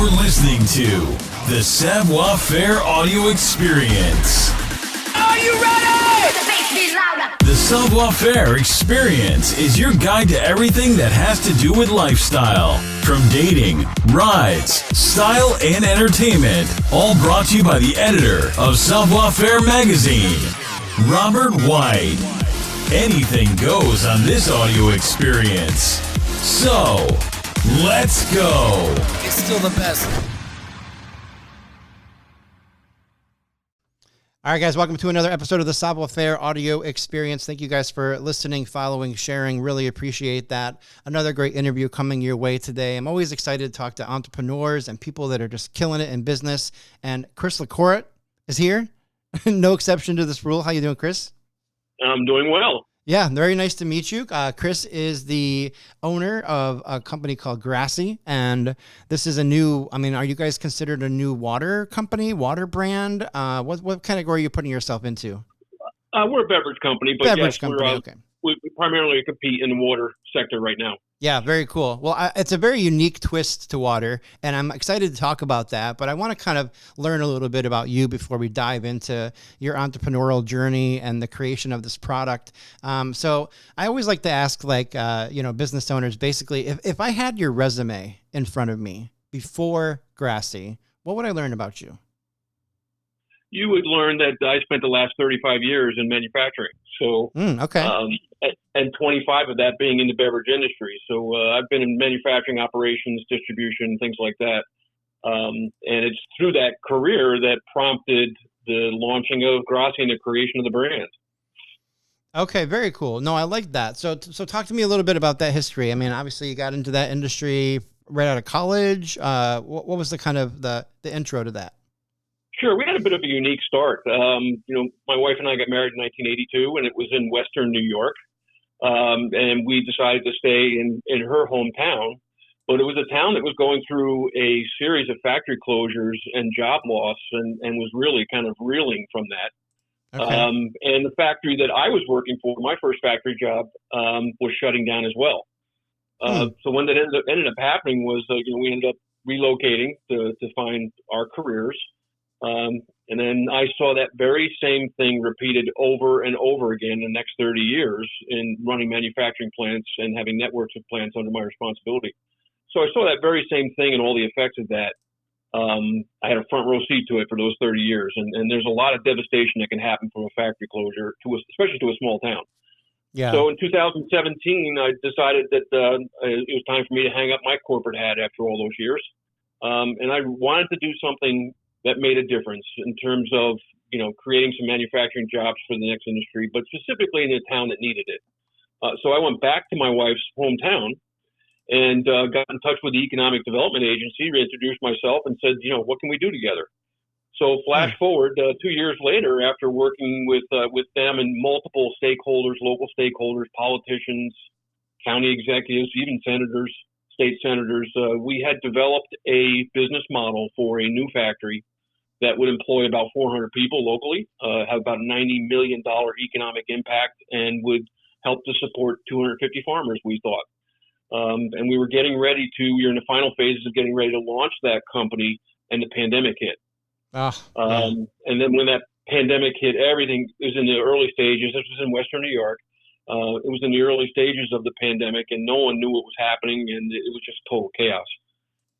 You're listening to the Savoir Faire Audio Experience. Are you ready? The Savoir Faire Experience is your guide to everything that has to do with lifestyle. From dating, rides, style, and entertainment. All brought to you by the editor of Savoir Faire magazine, Robert White. Anything goes on this audio experience. So, let's go. It's still the best. All right, guys, welcome to another episode of the Savoir Faire Audio Experience. Thank you guys for listening, following, sharing. Really appreciate that. Another great interview coming your way today. I'm always excited to talk to entrepreneurs and people that are just killing it in business. And Chris LaCorata is here. No exception to this rule. How you doing, Chris? I'm doing well. Yeah, very nice to meet you. Chris is the owner of a company called Graasi, and this is a new, are you guys considered a new water company, water brand? What category are you putting yourself into? We're a beverage company, but Beverage yes, company, okay. we primarily compete in the water sector right now. Yeah, very cool. Well, it's a very unique twist to water, and I'm excited to talk about that, but I want to kind of learn a little bit about you before we dive into your entrepreneurial journey and the creation of this product. So I always like to ask, business owners, basically, if I had your resume in front of me before Graasi, what would I learn about you? You would learn that I spent the last 35 years in manufacturing. So, okay. And 25 of that being in the beverage industry. So I've been in manufacturing operations, distribution, things like that. And it's through that career that prompted the launching of Graasi and the creation of the brand. Okay, very cool. No, I like that. So talk to me a little bit about that history. Obviously you got into that industry right out of college. What was the kind of the intro to that? Sure. We had a bit of a unique start. My wife and I got married in 1982, and it was in Western New York. And we decided to stay in her hometown. But it was a town that was going through a series of factory closures and job loss and was really kind of reeling from that. Okay. And the factory that I was working for, my first factory job, was shutting down as well. So when that ended up happening was, we ended up relocating to find our careers. And then I saw that very same thing repeated over and over again in the next 30 years in running manufacturing plants and having networks of plants under my responsibility. So I saw that very same thing and all the effects of that. I had a front row seat to it for those 30 years. And there's a lot of devastation that can happen from a factory closure, especially to a small town. Yeah. So in 2017, I decided that it was time for me to hang up my corporate hat after all those years. And I wanted to do something that made a difference in terms of, creating some manufacturing jobs for the next industry, but specifically in a town that needed it. So I went back to my wife's hometown and got in touch with the Economic Development Agency, reintroduced myself and said, what can we do together? So flash forward 2 years later, after working with them and multiple stakeholders, local stakeholders, politicians, county executives, even senators, state senators, we had developed a business model for a new factory that would employ about 400 people locally, have about a $90 million economic impact, and would help to support 250 farmers, we thought. And we were in the final phases of getting ready to launch that company, and the pandemic hit. And then when that pandemic hit, everything was in the early stages. This was in Western New York. It was in the early stages of the pandemic, and no one knew what was happening, and it was just total chaos.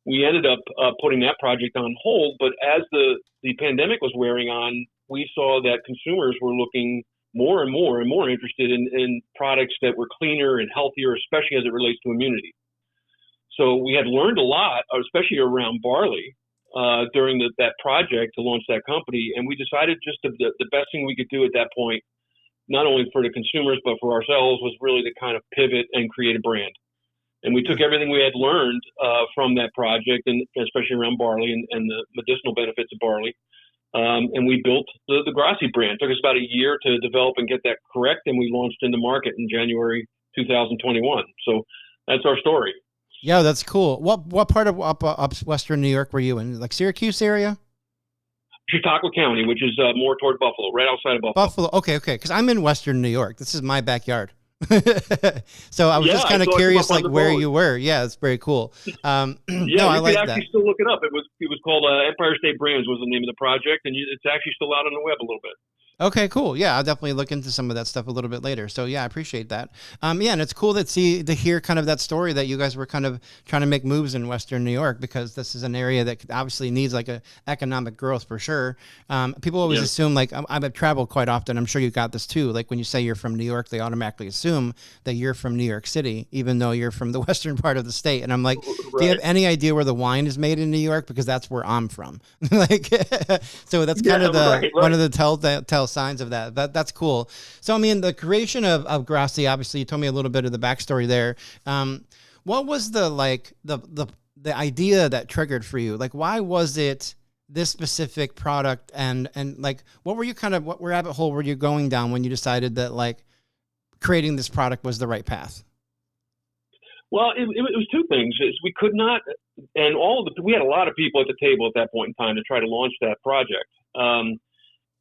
We ended up putting that project on hold, but as the pandemic was wearing on, we saw that consumers were looking more and more interested in products that were cleaner and healthier, especially as it relates to immunity. So we had learned a lot, especially around barley, during that project to launch that company, and we decided just the best thing we could do at that point, not only for the consumers, but for ourselves, was really to kind of pivot and create a brand. And we took everything we had learned from that project, and especially around barley and the medicinal benefits of barley. And we built the Graasi brand. It took us about a year to develop and get that correct, and we launched in the market in January 2021. So that's our story. Yeah, that's cool. What part of up Western New York were you in? Like Syracuse area? Chautauqua County, which is more toward Buffalo, right outside of Buffalo. Buffalo. Okay. Because I'm in Western New York. This is my backyard. So I was just kind of curious, like where you were. Yeah, it's very cool. Yeah, no, I you like could actually that. still look it up. It was called Empire State Brands was the name of the project, and it's actually still out on the web a little bit. Okay, cool. Yeah, I'll definitely look into some of that stuff a little bit later. So yeah, I appreciate that. Yeah, and it's cool to hear kind of that story that you guys were kind of trying to make moves in Western New York, because this is an area that obviously needs like a economic growth for sure. People always assume, like, I've traveled quite often. I'm sure you got this too. Like when you say you're from New York, they automatically assume that you're from New York City, even though you're from the western part of the state. And I'm like, do you have any idea where the wine is made in New York? Because that's where I'm from. Like, so that's kind of one of the tell signs of that. That's cool. So, I mean, the creation of Graasi, obviously you told me a little bit of the backstory there. What was the idea that triggered for you? Like, why was it this specific product? And like, what rabbit hole were you going down when you decided that like creating this product was the right path? Well, it was two things. We could not, and we had a lot of people at the table at that point in time to try to launch that project.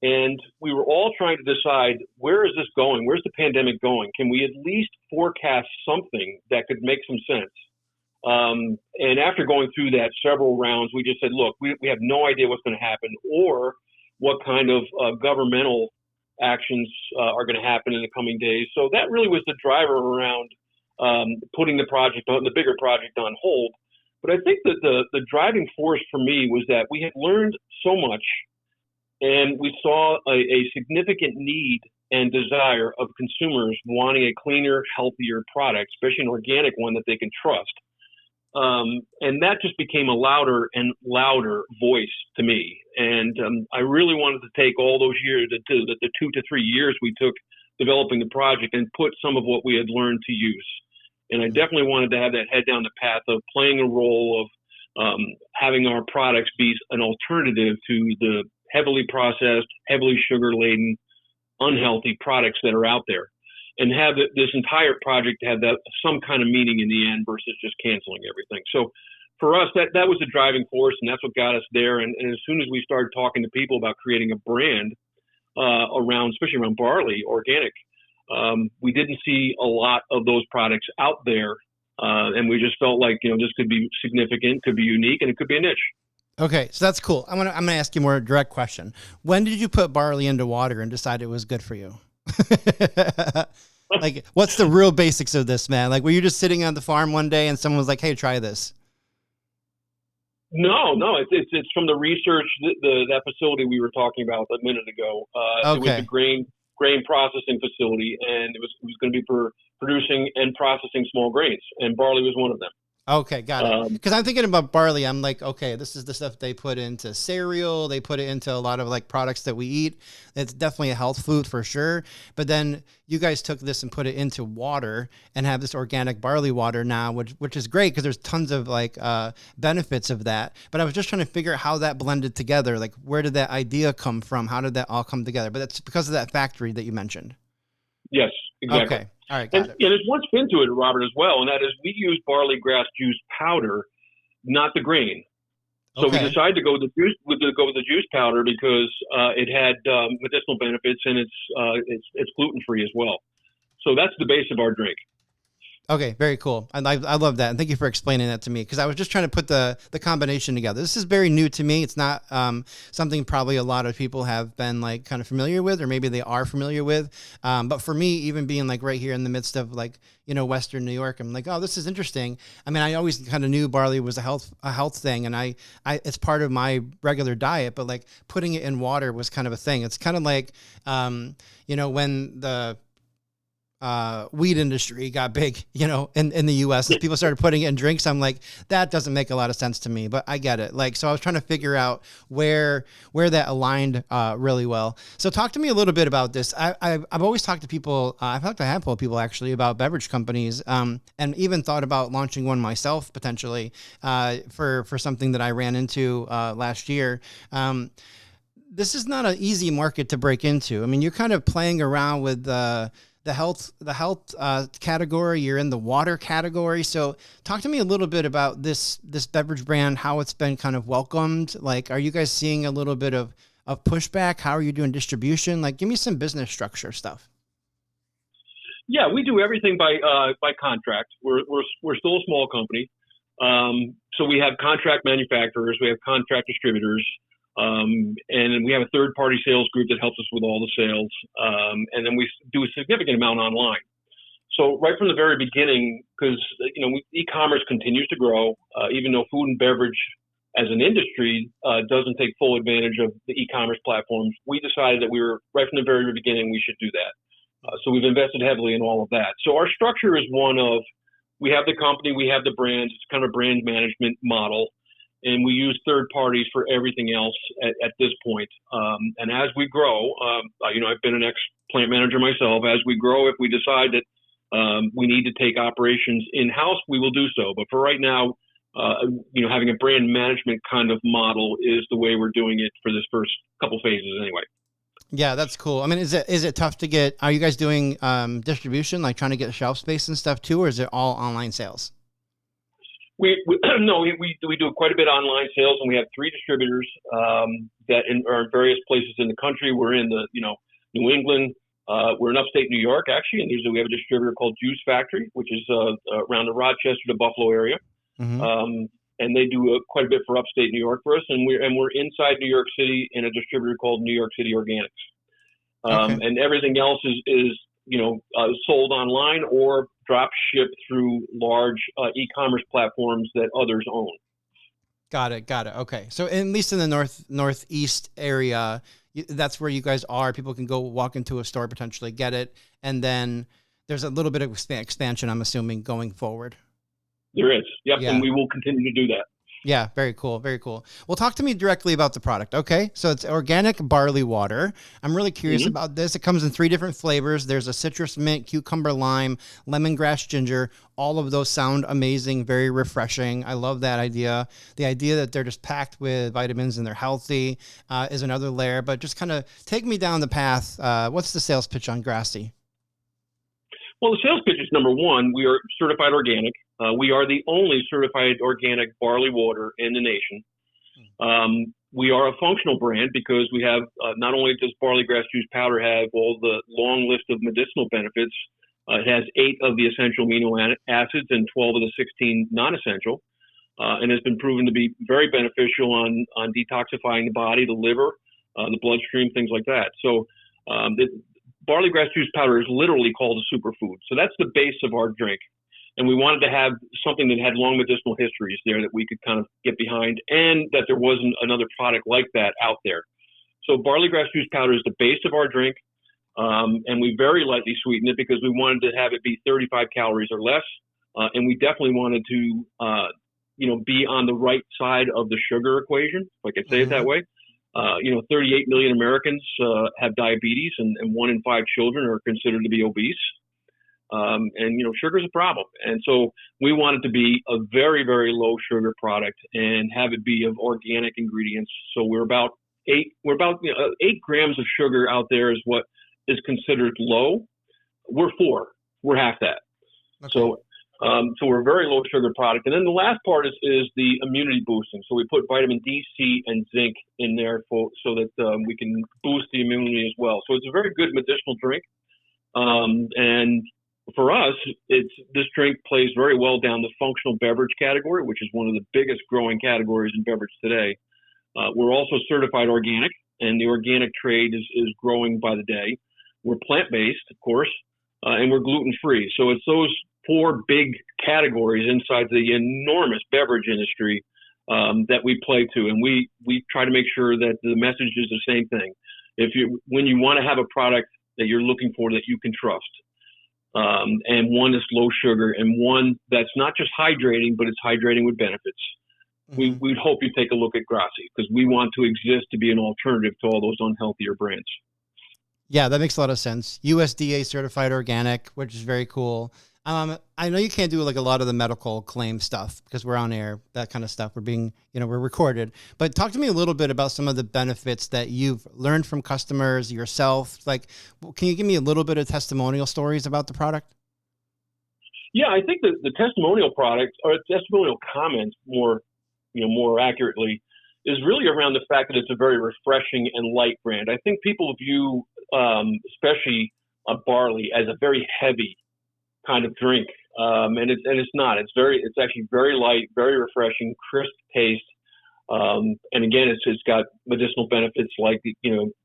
And we were all trying to decide, where is this going? Where's the pandemic going? Can we at least forecast something that could make some sense? And after going through that several rounds, we just said, look, we have no idea what's going to happen or what kind of governmental actions are going to happen in the coming days. So that really was the driver around putting the bigger project on hold. But I think that the driving force for me was that we had learned so much, and we saw a significant need and desire of consumers wanting a cleaner, healthier product, especially an organic one that they can trust. And that just became a louder and louder voice to me. And I really wanted to take all those years, the 2 to 3 years we took developing the project, and put some of what we had learned to use. And I definitely wanted to have that head down the path of playing a role of having our products be an alternative to the heavily processed, heavily sugar-laden, unhealthy products that are out there, and have this entire project have some kind of meaning in the end versus just canceling everything. So for us, that was the driving force, and that's what got us there. And as soon as we started talking to people about creating a brand especially around barley, organic, we didn't see a lot of those products out there. And we just felt like, this could be significant, could be unique, and it could be a niche. Okay, so that's cool. I'm gonna ask you a more direct question. When did you put barley into water and decide it was good for you? Like, what's the real basics of this, man? Like, were you just sitting on the farm one day and someone was like, "Hey, try this"? No, it's from the research that facility we were talking about a minute ago. Okay. It was a grain processing facility, and it was going to be for producing and processing small grains, and barley was one of them. Okay, got it. Because I'm thinking about barley. I'm like, okay, this is the stuff they put into cereal. They put it into a lot of like products that we eat. It's definitely a health food for sure. But then you guys took this and put it into water and have this organic barley water now, which is great because there's tons of like benefits of that. But I was just trying to figure out how that blended together. Like, where did that idea come from? How did that all come together? But that's because of that factory that you mentioned. Yes, exactly. Okay. All right, got it. And there's one spin to it, Robert, as well, and that is we use barley grass juice powder, not the grain. So we decided to go with the juice powder because it had medicinal benefits, and it's gluten free as well. So that's the base of our drink. Okay, very cool. I love that. And thank you for explaining that to me, because I was just trying to put the combination together. This is very new to me. It's not something probably a lot of people have been like kind of familiar with, or maybe they are familiar with. But for me, even being like right here in the midst of like, Western New York, I'm like, oh, this is interesting. I mean, I always kind of knew barley was a health thing, and I it's part of my regular diet, but like putting it in water was kind of a thing. It's kind of like, when the weed industry got big, in the US, and people started putting it in drinks. I'm like, that doesn't make a lot of sense to me, but I get it. Like, so I was trying to figure out where that aligned really well. So talk to me a little bit about this. I've always talked to people. I've talked to a handful of people actually about beverage companies, and even thought about launching one myself potentially for something that I ran into last year. This is not an easy market to break into. I mean, you're kind of playing around with the health category. You're in the water category. So talk to me a little bit about this beverage brand, how it's been kind of welcomed. Like, are you guys seeing a little bit of pushback? How are you doing distribution? Like, give me some business structure stuff. Yeah, we do everything by contract. We're still a small company, so we have contract manufacturers, we have contract distributors, and we have a third-party sales group that helps us with all the sales, and then we do a significant amount online. So right from the very beginning, because e-commerce continues to grow, even though food and beverage as an industry doesn't take full advantage of the e-commerce platforms, we decided that we were right from the very beginning we should do that. So we've invested heavily in all of that. So our structure is one of, we have the company, we have the brands, it's kind of a brand management model, and we use third parties for everything else at this point. And as we grow, I've been an ex-plant manager myself. As we grow, if we decide that we need to take operations in-house, we will do so. But for right now, having a brand management kind of model is the way we're doing it for this first couple phases anyway. Yeah, that's cool. I mean, is it tough to get, are you guys doing distribution, like trying to get shelf space and stuff too, or is it all online sales? We do quite a bit of online sales, and we have 3 distributors that are in various places in the country. We're in New England. We're in upstate New York, actually, and we have a distributor called Juice Factory, which is around the Rochester to Buffalo area. Mm-hmm. And they do quite a bit for upstate New York for us, and we're inside New York City in a distributor called New York City Organics. Okay. And everything else is sold online or drop shipped through large e-commerce platforms that others own. Got it. Okay, so at least in the northeast area, that's where you guys are. People can go walk into a store, potentially get it, and then there's a little bit of expansion, I'm assuming, going forward. There is. Yep. Yeah. And we will continue to do that. Yeah. Very cool. Very cool. Well, talk to me directly about the product. Okay. So it's organic barley water. I'm really curious about this. It comes in 3 different flavors. There's a citrus mint, cucumber lime, lemongrass ginger. All of those sound amazing, very refreshing. I love that idea. The idea that they're just packed with vitamins and they're healthy is another layer, but just kind of take me down the path. What's the sales pitch on Graasi? Well, the sales pitch is number 1. We are certified organic. We are the only certified organic barley water in the nation. We are a functional brand because we have not only does barley grass juice powder have all the long list of medicinal benefits, it has 8 of the essential amino acids and 12 of the 16 non-essential, and has been proven to be very beneficial on detoxifying the body, the liver, the bloodstream, things like that. So barley grass juice powder is literally called a superfood. So that's the base of our drink. And we wanted to have something that had long medicinal histories there that we could kind of get behind, and that there wasn't another product like that out there. So barley grass juice powder is the base of our drink, and we very lightly sweeten it because we wanted to have it be 35 calories or less, and we definitely wanted to, be on the right side of the sugar equation, if I could say it that way. 38 million Americans have diabetes, and 1 in 5 children are considered to be obese. Sugar is a problem. And so we want it to be a very, very low sugar product and have it be of organic ingredients. So we're about 8 grams of sugar out there is what is considered low. We're 4. We're half that. Okay. So we're a very low sugar product. And then the last part is the immunity boosting. So we put vitamin D, C, and zinc in there so that we can boost the immunity as well. So it's a very good medicinal drink. And for us, this drink plays very well down the functional beverage category, which is one of the biggest growing categories in beverage today. We're also certified organic, and the organic trade is growing by the day. We're plant-based, of course, and we're gluten-free. So it's those 4 big categories inside the enormous beverage industry that we play to, and we try to make sure that the message is the same thing. When you want to have a product that you're looking for that you can trust, and one that's low sugar, and one that's not just hydrating, but it's hydrating with benefits. Mm-hmm. We'd hope you take a look at Graasi because we want to exist to be an alternative to all those unhealthier brands. Yeah, that makes a lot of sense. USDA-certified organic, which is very cool. I know you can't do like a lot of the medical claim stuff because we're on air, that kind of stuff. We're recorded. But talk to me a little bit about some of the benefits that you've learned from customers yourself. Like, can you give me a little bit of testimonial stories about the product? Yeah, I think the testimonial product or testimonial comments more accurately is really around the fact that it's a very refreshing and light brand. I think people view, especially barley as a very heavy kind of drink, and it's not. It's actually very light, very refreshing, crisp taste. And again, it's got medicinal benefits like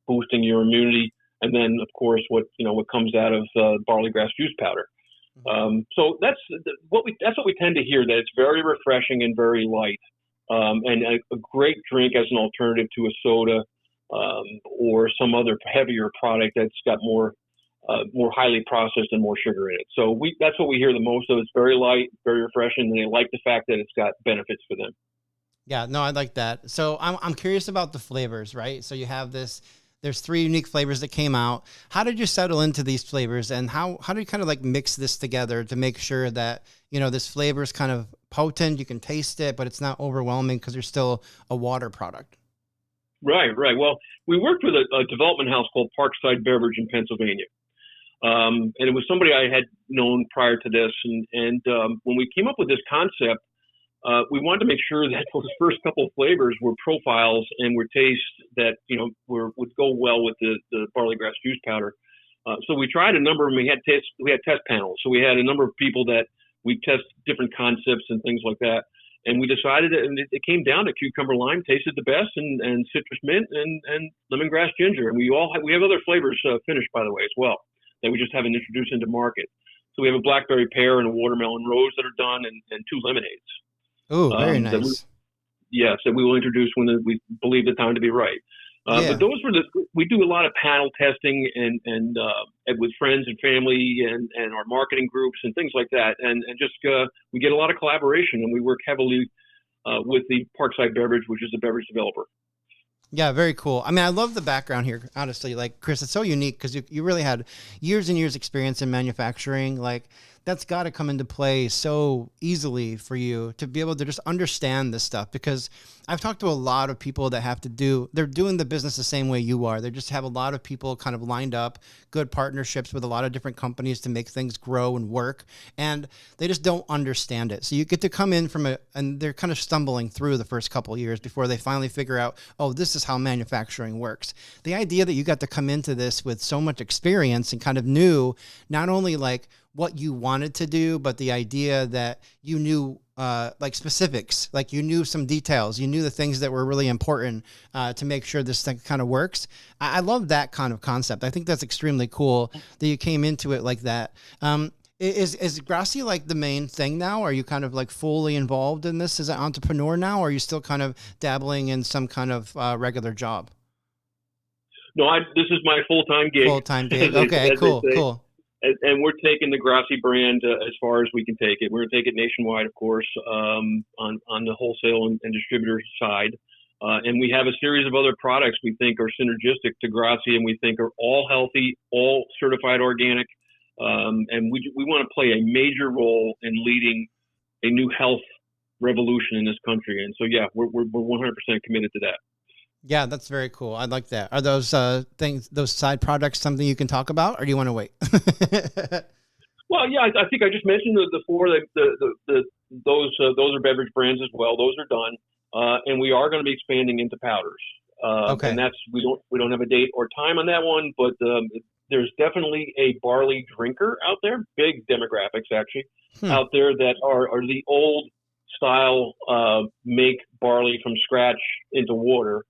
boosting your immunity, and then of course what comes out of barley grass juice powder. So that's what we tend to hear, that it's very refreshing and very light, and a great drink as an alternative to a soda or some other heavier product that's got more highly processed and more sugar in it. So that's what we hear the most of. It's very light, very refreshing, and they like the fact that it's got benefits for them. Yeah, no, I like that. So I'm curious about the flavors, right? So you have there's 3 unique flavors that came out. How did you settle into these flavors, and how do you kind of like mix this together to make sure that, this flavor is kind of potent, you can taste it, but it's not overwhelming because there's still a water product? Right. Well, we worked with a development house called Parkside Beverage in Pennsylvania. And it was somebody I had known prior to this. And when we came up with this concept, we wanted to make sure that those first couple of flavors were profiles and were tastes that, would go well with the barley grass juice powder. So we tried a number of them. We had test panels. So we had a number of people that we test different concepts and things like that. And we decided, and it came down to cucumber lime tasted the best, and citrus mint and lemongrass ginger. And we have other flavors finished, by the way, as well, that we just haven't introduced into market. So we have a blackberry pear and a watermelon rose that are done, and 2 lemonades. Oh, very nice. That we will introduce when we believe the time to be right. But those were we do a lot of panel testing and with friends and family and our marketing groups and things like that. And just we get a lot of collaboration, and we work heavily with the Parkside Beverage, which is a beverage developer. Yeah, very cool. I mean, I love the background here, honestly. Like, Chris, it's so unique because you really had years and years experience in manufacturing. Like, that's got to come into play so easily for you to be able to just understand this stuff, because I've talked to a lot of people that they're doing the business the same way you are. They just have a lot of people kind of lined up, good partnerships with a lot of different companies to make things grow and work, and they just don't understand it. So you get to come in and they're kind of stumbling through the first couple of years before they finally figure out, oh, this is how manufacturing works. The idea that you got to come into this with so much experience and kind of knew not only like what you wanted to do, but the idea that you knew like specifics, like you knew some details, you knew the things that were really important to make sure this thing kind of works. I love that kind of concept. I think that's extremely cool that you came into it like that. Is Graasi like the main thing now? Are you kind of like fully involved in this as an entrepreneur now, or are you still kind of dabbling in some kind of regular job? No, this is my full-time gig. Full-time gig. Okay, cool. And we're taking the Graasi brand as far as we can take it. We're going to take it nationwide, of course, on the wholesale and distributor side. And we have a series of other products we think are synergistic to Graasi, and we think are all healthy, all certified organic. And we want to play a major role in leading a new health revolution in this country. And so, yeah, we're 100% committed to that. Yeah, that's very cool. I like that. Are those those side products something you can talk about, or do you want to wait? Well, yeah, I think I just mentioned the 4. Those are beverage brands as well. Those are done, and we are going to be expanding into powders. Okay. And that's we don't have a date or time on that one, but there's definitely a barley drinker out there. Big demographics actually out there that are the old style make barley from scratch into water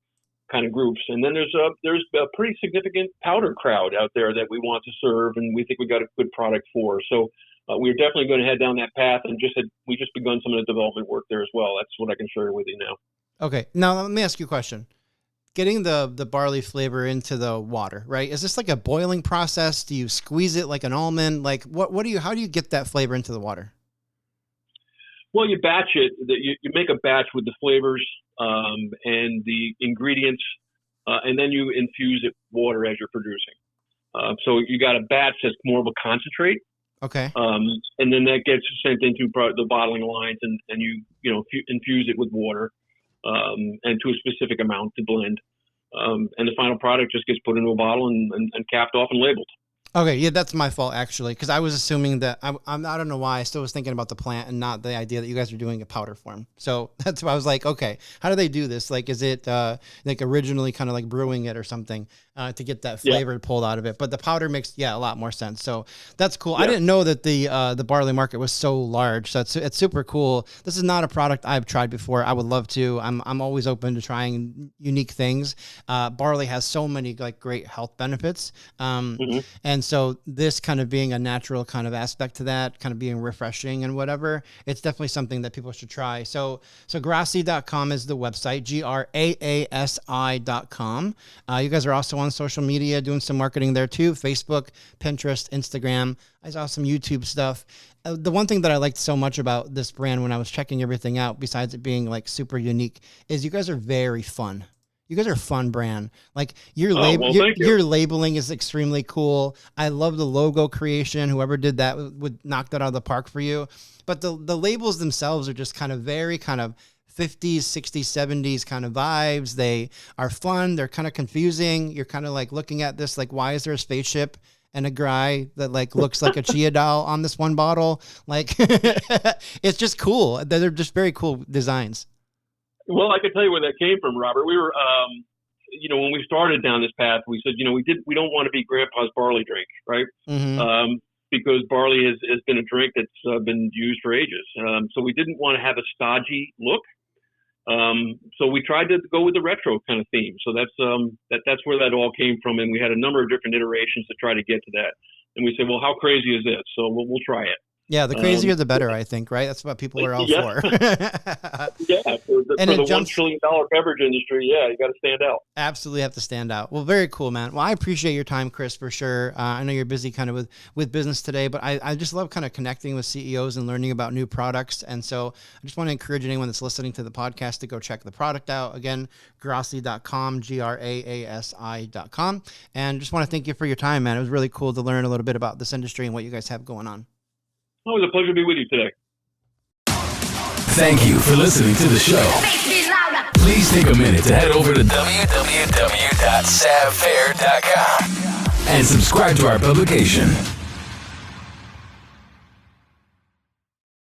kind of groups. And then there's a pretty significant powder crowd out there that we want to serve, and we think we got a good product for. So we're definitely going to head down that path, and we just begun some of the development work there as well. That's what I can share with you now. Okay. Now let me ask you a question. Getting the barley flavor into the water, right? Is this like a boiling process? Do you squeeze it like an almond? Like how do you get that flavor into the water? Well, you batch it. You make a batch with the flavors and the ingredients, and then you infuse it with water as you're producing. So you got a batch that's more of a concentrate. Okay. And then that gets sent into the bottling lines, and you infuse it with water and to a specific amount to blend. And the final product just gets put into a bottle and capped off and labeled. Okay, yeah, that's my fault actually, because I was assuming that I don't know why I still was thinking about the plant and not the idea that you guys are doing a powder form. So that's why I was like, okay, how do they do this? Like, is it like originally kind of like brewing it or something to get that flavor pulled out of it? But the powder makes a lot more sense. So that's cool. I didn't know that the barley market was so large. So it's super cool. This is not a product I've tried before. I would love to. I'm always open to trying unique things. Barley has so many like great health benefits, and so this kind of being a natural kind of aspect to that, kind of being refreshing and whatever, it's definitely something that people should try. So Graasi.com is the website, Graasi.com. You guys are also on social media doing some marketing there too, Facebook, Pinterest, Instagram. I saw some YouTube stuff. The one thing that I liked so much about this brand when I was checking everything out, besides it being like super unique, is you guys are very fun. You guys are a fun brand. Like your labeling is extremely cool. I love the logo creation. Whoever did that would knock that out of the park for you. But the labels themselves are just kind of very kind of 50s, 60s, 70s kind of vibes. They are fun. They're kind of confusing. You're kind of like looking at this, like, why is there a spaceship and a guy that like looks like a Chia doll on this one bottle? Like, it's just cool. They're just very cool designs. Well, I can tell you where that came from, Robert. We were, when we started down this path, we said, we don't want to be Grandpa's barley drink, right? Mm-hmm. Because barley has been a drink that's been used for ages. So we didn't want to have a stodgy look. So we tried to go with the retro kind of theme. So that's where that all came from. And we had a number of different iterations to try to get to that. And we said, well, how crazy is this? So we'll try it. Yeah, the crazier the better, I think, right? That's what people are all for. For the $1 trillion beverage industry, you got to stand out. Absolutely have to stand out. Well, very cool, man. Well, I appreciate your time, Chris, for sure. I know you're busy kind of with business today, but I just love kind of connecting with CEOs and learning about new products. And so I just want to encourage anyone that's listening to the podcast to go check the product out. Again, Graasi.com, Graasi.com. And just want to thank you for your time, man. It was really cool to learn a little bit about this industry and what you guys have going on. Oh, it was a pleasure to be with you today. Thank you for listening to the show. Please take a minute to head over to www.savfair.com and subscribe to our publication.